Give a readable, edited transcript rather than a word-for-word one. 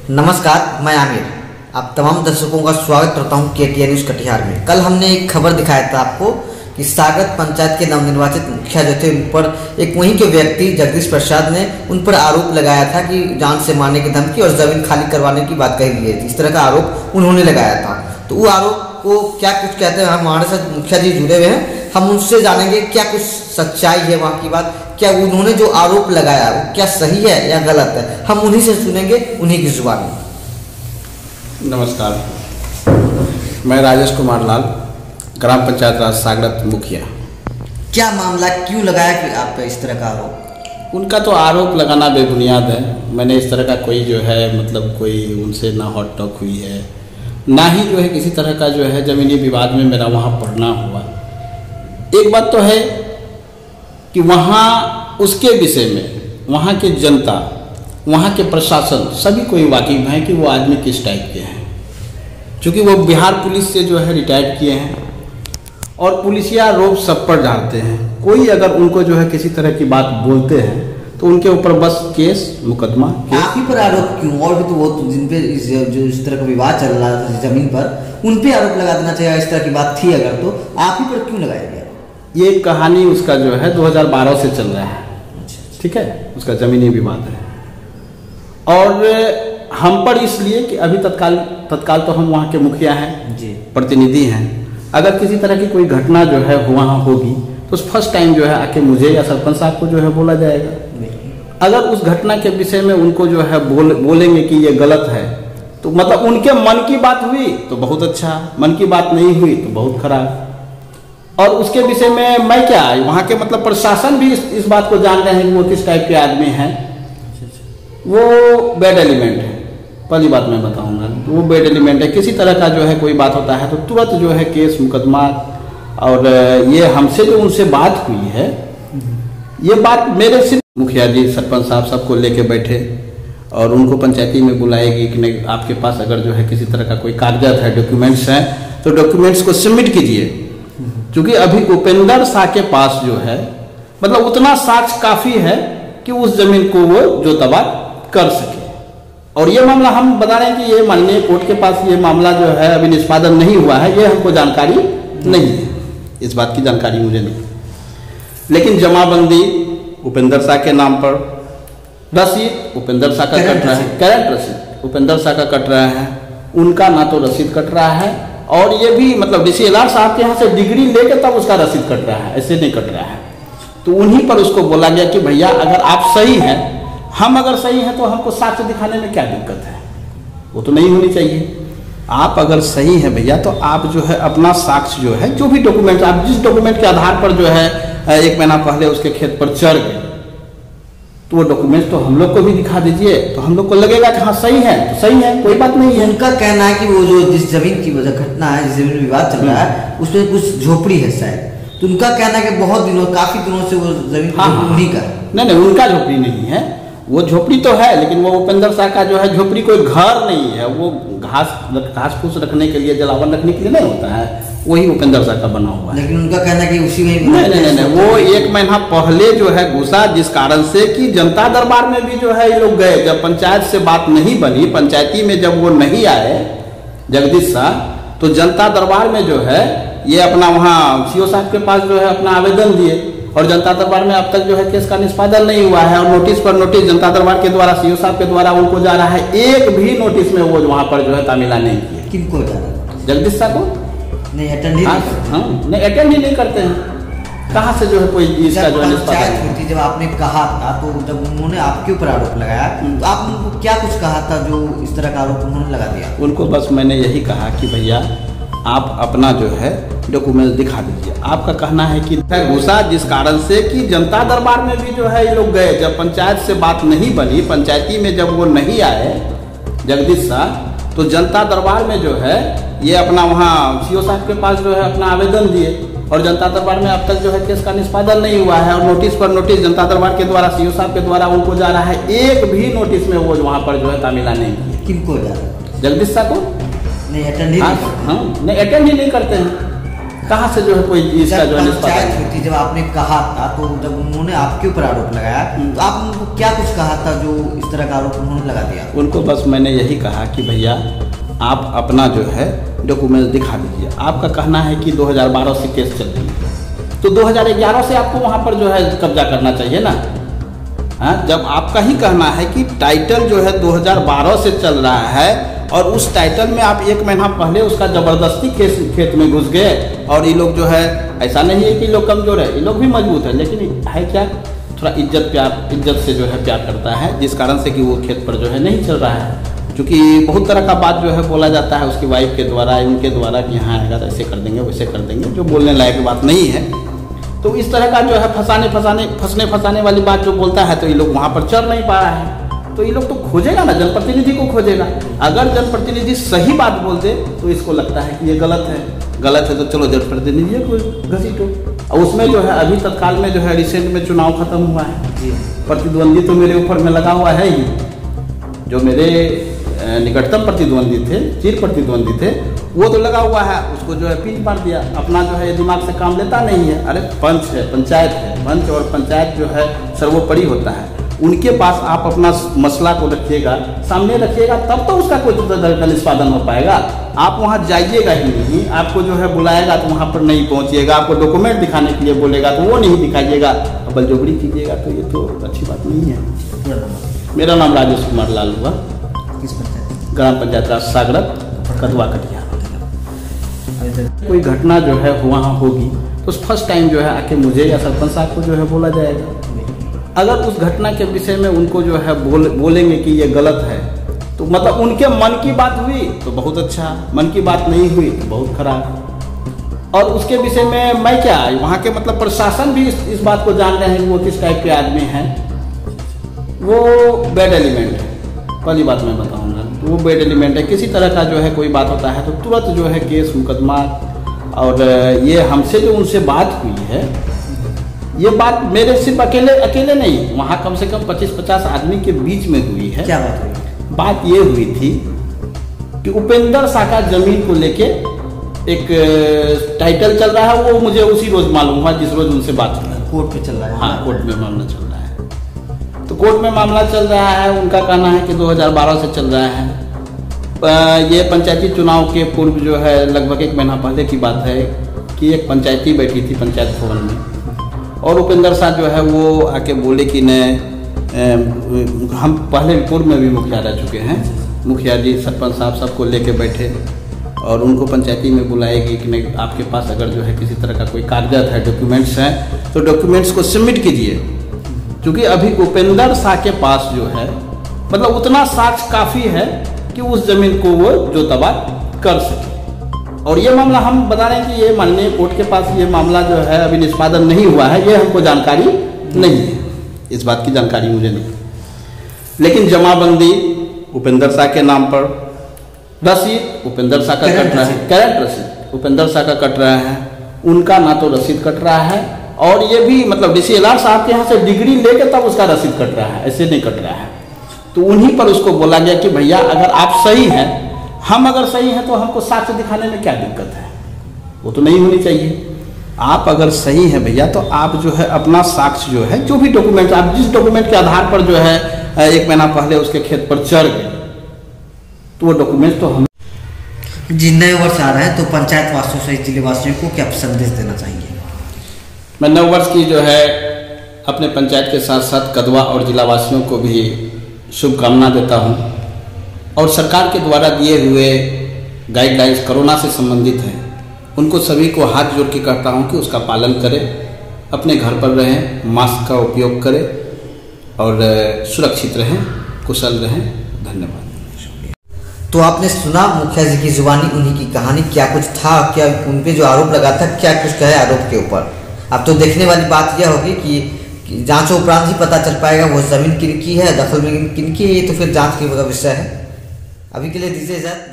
नमस्कार, मैं आमिर। आप तमाम दर्शकों का स्वागत करता हूं KTN न्यूज़ कटिहार में। कल हमने एक खबर दिखाया था आपको कि सागत पंचायत के नवनिर्वाचित मुखिया जो थे उन पर एक वहीं के व्यक्ति जगदीश प्रसाद ने उन पर आरोप लगाया था कि जान से मारने की धमकी और जमीन खाली करवाने की बात कही गई थी। इस तरह का आरोप उन्होंने लगाया था। तो वो आरोप को क्या कुछ कहते हैं, हमारे साथ मुखिया जी जुड़े हुए हैं, हम उनसे जानेंगे क्या कुछ सच्चाई है वहाँ की बात, क्या उन्होंने जो आरोप लगाया वो क्या सही है या गलत है, हम उन्हीं से सुनेंगे, उन्हीं की जुबान में। नमस्कार, मैं राजेश कुमार लाल, ग्राम पंचायत राज सागरत मुखिया। क्या मामला, क्यों लगाया कि आप पे इस तरह का आरोप? उनका तो आरोप लगाना बेबुनियाद है। मैंने इस तरह का कोई जो है कोई उनसे ना हॉट टॉक हुई है, ना ही जो है किसी तरह का जो है ज़मीनी विवाद में मेरा वहाँ पढ़ना हुआ। एक बात तो है कि वहाँ उसके विषय में वहाँ की जनता, वहाँ के प्रशासन सभी को वाकिफ है कि वो आदमी किस टाइप के हैं। चूँकि वो बिहार पुलिस से जो है रिटायर्ड किए हैं और पुलिसिया रोब सब पर डालते हैं। कोई अगर उनको जो है किसी तरह की बात बोलते हैं तो उनके ऊपर बस केस मुकदमा। आप ही पर आरोप क्यों? और भी तो वो जिन पे जो इस तरह का विवाद चल रहा था जमीन पर, उन पे आरोप लगा देना चाहिए। इस तरह की बात थी अगर तो आप ही पर क्यों लगाया गया? ये कहानी उसका जो है 2012 से चल रहा है। ठीक है, उसका जमीनी विवाद है और हम पर इसलिए कि अभी तत्काल तो हम वहाँ के मुखिया हैं जी, प्रतिनिधि हैं। अगर किसी तरह की कोई घटना जो है वहाँ होगी तो फर्स्ट टाइम जो है आके मुझे या सरपंच साहब को जो है बोला जाएगा। अगर उस घटना के विषय में उनको जो है बोलेंगे कि ये गलत है तो मतलब उनके मन की बात हुई तो बहुत अच्छा, मन की बात नहीं हुई तो बहुत खराब। और उसके विषय में मैं क्या, वहाँ के प्रशासन भी इस बात को जान रहे हैं कि वो किस टाइप के आदमी हैं। वो बैड एलिमेंट है, पहली बात मैं बताऊंगा। तो वो बैड एलिमेंट है। किसी तरह का जो है कोई बात होता है तो तुरंत जो है केस मुकदमा। और ये हमसे जो उनसे बात हुई है, ये बात मेरे से मुखिया जी, सरपंच साहब सबको लेके बैठे और उनको पंचायती में बुलाएगी कि नहीं, आपके पास अगर जो है किसी तरह का कोई कागजात है, डॉक्यूमेंट्स हैं तो डॉक्यूमेंट्स को सबमिट कीजिए। क्योंकि अभी उपेंद्र शाह के पास जो है उतना साक्ष्य काफी है कि उस जमीन को वो जोतवा कर सके। और ये मामला हम बता रहे हैं कि ये माननीय कोर्ट के पास ये मामला जो है अभी निष्पादन नहीं हुआ है, ये हमको जानकारी नहीं है, इस बात की जानकारी मुझे नहीं। लेकिन जमाबंदी उपेंद्र शाह के नाम पर, रसीद उपेंद्र शाह का कट रहा है, करंट रसीद उपेंद्र शाह का कट रहा है, उनका ना तो रसीद कट रहा है और ये भी DCLR साहब के यहाँ से डिग्री लेके तब उसका रसीद कट रहा है, ऐसे नहीं कट रहा है। तो उन्हीं पर उसको बोला गया कि भैया अगर आप सही हैं, हम अगर सही हैं तो हमको साक्ष्य दिखाने में क्या दिक्कत है, वो तो नहीं होनी चाहिए। आप अगर सही हैं भैया तो आप जो है अपना साक्ष्य जो है, जो भी डॉक्यूमेंट, आप जिस डॉक्यूमेंट के आधार पर जो है 1 महीना पहले उसके खेत पर चढ़ गए तो वो डॉक्यूमेंट तो हम लोग को भी दिखा दीजिए, तो हम लोग को लगेगा कि हाँ सही है तो सही है, कोई बात नहीं है। उनका कहना है कि वो जो जिस जमीन की वजह घटना है, जिस जमीन विवाद चल रहा है उसमें कुछ झोपड़ी है शायद, तो उनका कहना है कि बहुत दिनों, काफी दिनों से वो जमीन उन्हीं का है। नहीं, उनका झोपड़ी नहीं है, वो झोपड़ी तो है लेकिन वो उपेंद्र शाह का जो है झोपड़ी कोई घर नहीं है। वो घास फूस रखने के लिए, जलावन रखने के लिए नहीं होता है, वही उपेंद्र शाह का बना हुआ है। लेकिन उनका कहना है कि उसी में नहीं, वो 1 महीना पहले जो है घुसा, जिस कारण से कि जनता दरबार में भी जो है ये लोग गए। जब पंचायत से बात नहीं बनी, पंचायती में जब वो नहीं आए जगदीश शाह, तो जनता दरबार में जो है ये अपना वहाँ CO साहब के पास जो है अपना आवेदन दिए और जनता दरबार में अब तक जो है केस का निष्पादन नहीं हुआ है। और नोटिस पर नोटिस जनता दरबार के द्वारा, CO साहब के द्वारा उनको जा रहा है। एक भी नोटिस में वो वहाँ पर जो है तामीला नहीं किए। किनको जा रहा है? जगदीश शाह को नहीं अटेंड ही नहीं अटेंड ही नहीं करते हैं। कहाँ से जो है कोई इसका जो है पंचायत होती, जब आपने कहा था तो जब उन्होंने आपके ऊपर आरोप लगाया तो आपने उनको क्या कुछ कहा था जो इस तरह का आरोप उन्होंने लगा दिया? उनको बस मैंने यही कहा कि भैया आप अपना जो है डॉक्यूमेंट दिखा दीजिए। आपका कहना है कि घुसा, जिस कारण से कि जनता दरबार में भी जो है ये लोग गए। जब पंचायत से बात नहीं बनी, पंचायती में जब वो नहीं आए जगदीश शाह, तो जनता दरबार में जो है ये अपना वहाँ CO साहब के पास जो है अपना आवेदन दिए और जनता दरबार में अब तक जो है केस का निष्पादन नहीं हुआ है। और नोटिस पर नोटिस जनता दरबार के द्वारा, CO साहब के द्वारा उनको जा रहा है। एक भी नोटिस में वो वहाँ पर जो है तामीला नहीं किए। किनको जा रहा है? जगदीश शाह को नहीं अटेंड ही नहीं अटेंड ही नहीं करते हैं। कहाँ से जो है कोई इसका जो है पंचायत हुई थी, जब आपने कहा था तो जब उन्होंने आपके ऊपर आरोप लगाया तो आप उनको क्या कुछ कहा था जो इस तरह का आरोप उन्होंने लगा दिया? उनको बस मैंने यही कहा कि भैया आप अपना जो है डॉक्यूमेंट्स दिखा दीजिए। आपका कहना है कि 2012 से केस चल रही है, तो 2011 से आपको वहाँ पर जो है कब्जा करना चाहिए ना। हाँ, जब आपका ही कहना है कि टाइटल जो है 2012 से चल रहा है और उस टाइटल में आप 1 महीना पहले उसका ज़बरदस्ती खेत में घुस गए, और ये लोग जो है, ऐसा नहीं है कि लोग कमज़ोर है, ये लोग भी मजबूत है, लेकिन है क्या, थोड़ा इज्जत से जो है प्यार करता है, जिस कारण से कि वो खेत पर जो है नहीं चल रहा है। क्योंकि बहुत तरह का बात जो है बोला जाता है उसकी वाइफ के द्वारा, उनके द्वारा कि हाँ आएगा तो ऐसे कर देंगे वैसे कर देंगे, जो बोलने लायक बात नहीं है। तो इस तरह का जो है फंसने फंसाने वाली बात जो बोलता है, तो ये लोग वहाँ पर चल नहीं पा रहा है। तो ये लोग तो खोजेगा ना, जनप्रतिनिधि को खोजेगा। अगर जनप्रतिनिधि सही बात बोल दे तो इसको लगता है कि ये गलत है तो चलो जनप्रतिनिधि को घसीटो। और उसमें जो है अभी तत्काल में जो है रिसेंट में चुनाव खत्म हुआ है, प्रतिद्वंदी तो मेरे ऊपर में लगा हुआ है ही, जो मेरे निकटतम प्रतिद्वंदी थे, चिर प्रतिद्वंदी थे, वो तो लगा हुआ है, उसको जो है पीठ मार दिया। अपना जो है दिमाग से काम लेता नहीं है। अरे पंच है, पंचायत है, पंच और पंचायत जो है सर्वोपरि होता है। उनके पास आप अपना मसला को रखिएगा, सामने रखिएगा, तब तो उसका कोई तरह का निष्पादन हो पाएगा। आप वहाँ जाइएगा ही नहीं, आपको जो है बुलाएगा तो वहाँ पर नहीं पहुँचिएगा, आपको डॉक्यूमेंट दिखाने के लिए बोलेगा तो वो नहीं दिखाइएगा, बलजोबरी कीजिएगा, तो ये तो अच्छी बात नहीं है। मेरा नाम राजेश कुमार लाल हुआ, ग्राम पंचायत राज सागरत, कदवा कटिहार। कोई घटना जो है वहाँ होगी तो फर्स्ट टाइम जो है आके मुझे या सरपंच साहब को जो है बोला जाएगा। अगर उस घटना के विषय में उनको जो है बोलेंगे कि ये गलत है, तो मतलब उनके मन की बात हुई तो बहुत अच्छा, मन की बात नहीं हुई तो बहुत खराब। और उसके विषय में मैं क्या, वहाँ के मतलब प्रशासन भी इस बात को जान रहे हैं कि वो किस टाइप के आदमी हैं। वो बैड एलिमेंट है, पहली बात मैं बताऊंगा, वो बैड एलिमेंट है। किसी तरह का जो है कोई बात होता है तो तुरंत जो है केस मुकदमा। और ये हमसे जो उनसे बात हुई है, ये बात मेरे सिर्फ अकेले नहीं, वहाँ कम से कम 25-50 आदमी के बीच में हुई है। क्या बात हुई? बात ये हुई थी कि उपेंद्र साका जमीन को लेके एक टाइटल चल रहा है, वो मुझे उसी रोज मालूम हुआ जिस रोज उनसे बात हुई। कोर्ट पे चल रहा है? हाँ, कोर्ट में मामला चल रहा है। तो कोर्ट में मामला चल रहा है, उनका कहना है कि 2012 से चल रहा है। ये पंचायती चुनाव के पूर्व जो है लगभग 1 महीना पहले की बात है कि एक पंचायती बैठी थी पंचायत भवन में, और उपेंद्र साहब जो है वो आके बोले कि न हम पहले पूर्व में भी मुखिया रह चुके हैं, मुखिया जी सरपंच साहब सबको लेके बैठे और उनको पंचायती में बुलाएगी कि नहीं, आपके पास अगर जो है किसी तरह का कोई कागजात है, डॉक्यूमेंट्स हैं, तो डॉक्यूमेंट्स को सबमिट कीजिए। क्योंकि अभी उपेंद्र शाह के पास जो है मतलब उतना साक्ष्य काफ़ी है कि उस जमीन को वो जोतवा कर सके। और ये मामला हम बता रहे हैं कि ये माननीय कोर्ट के पास ये मामला जो है अभी निष्पादन नहीं हुआ है, ये हमको जानकारी नहीं है, इस बात की जानकारी मुझे नहीं। लेकिन जमाबंदी उपेंद्र शाह के नाम पर, रसीद उपेंद्र शाह का कट रहा है, करंट रसीद उपेंद्र शाह का कट रहा है, उनका ना तो रसीद कट रहा है, और ये भी मतलब DCLR साहब के यहाँ से डिग्री लेके तब उसका रसीद कट रहा है, ऐसे नहीं कट रहा है। तो उन्हीं पर उसको बोला गया कि भैया अगर आप सही हैं, हम अगर सही हैं, तो हमको साक्ष्य दिखाने में क्या दिक्कत है, वो तो नहीं होनी चाहिए। आप अगर सही हैं भैया, तो आप जो है अपना साक्ष्य जो है, जो भी डॉक्यूमेंट, आप जिस डॉक्यूमेंट के आधार पर जो है 1 महीना पहले उसके खेत पर चढ़ गए, तो वो डॉक्यूमेंट तो हम जी। नए वर्ष आ रहे हैं, तो पंचायत वासियों से जिले वासियों को क्या संदेश देना चाहेंगे? मैं नव वर्ष की जो है अपने पंचायत के साथ साथ कदवा और जिला वासियों को भी शुभकामना देता हूं, और सरकार के द्वारा दिए हुए गाइडलाइंस कोरोना से संबंधित हैं, उनको सभी को हाथ जोड़ के कहता हूं कि उसका पालन करें, अपने घर पर रहें, मास्क का उपयोग करें और सुरक्षित रहें, कुशल रहें। धन्यवाद। तो आपने सुना मुखिया जी की जुबानी, उन्हीं की कहानी, क्या कुछ था, क्या उन पे जो आरोप लगा था, क्या कुछ कहे आरोप के ऊपर। अब तो देखने वाली बात यह होगी कि जांच उपरांत ही पता चल पाएगा वो जमीन किनकी है, दखल में किनकी है, ये तो फिर जांच की विषय है। अभी के लिए दीजिए इजाजत।